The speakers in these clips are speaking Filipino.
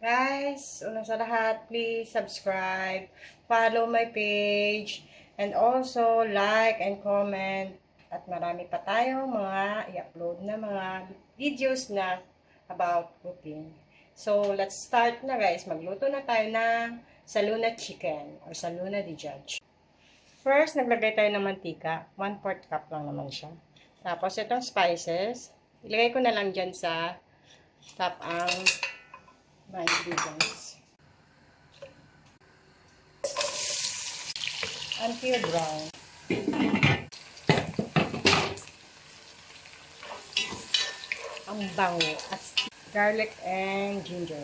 Guys, una sa lahat, please subscribe, follow my page, and also like and comment. At marami pa tayong mga i-upload na mga videos na about cooking. So, let's start na guys. Magluto na tayo ng Saluna Chicken or Saluna di Judge. First, naglagay tayo ng mantika. 1/4 cup lang naman siya. Tapos, itong spices, ilagay ko na lang dyan sa top ang mga ingredients. Until brown. Ang bango at garlic and ginger.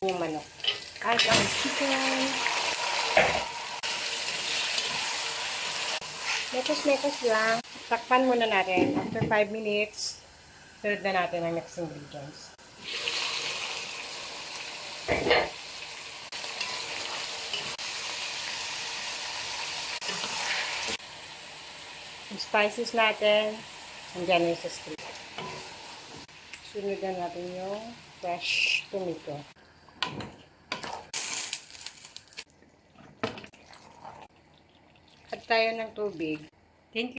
Yung manok. At ang chicken. Mekos-mekos lang. Takpan muna natin. After 5 minutes, sunod na natin ang next ingredients. Yung spices natin, nandiyan yung sa street. Sunod na natin yung fresh tomato. Add tayo ng tubig.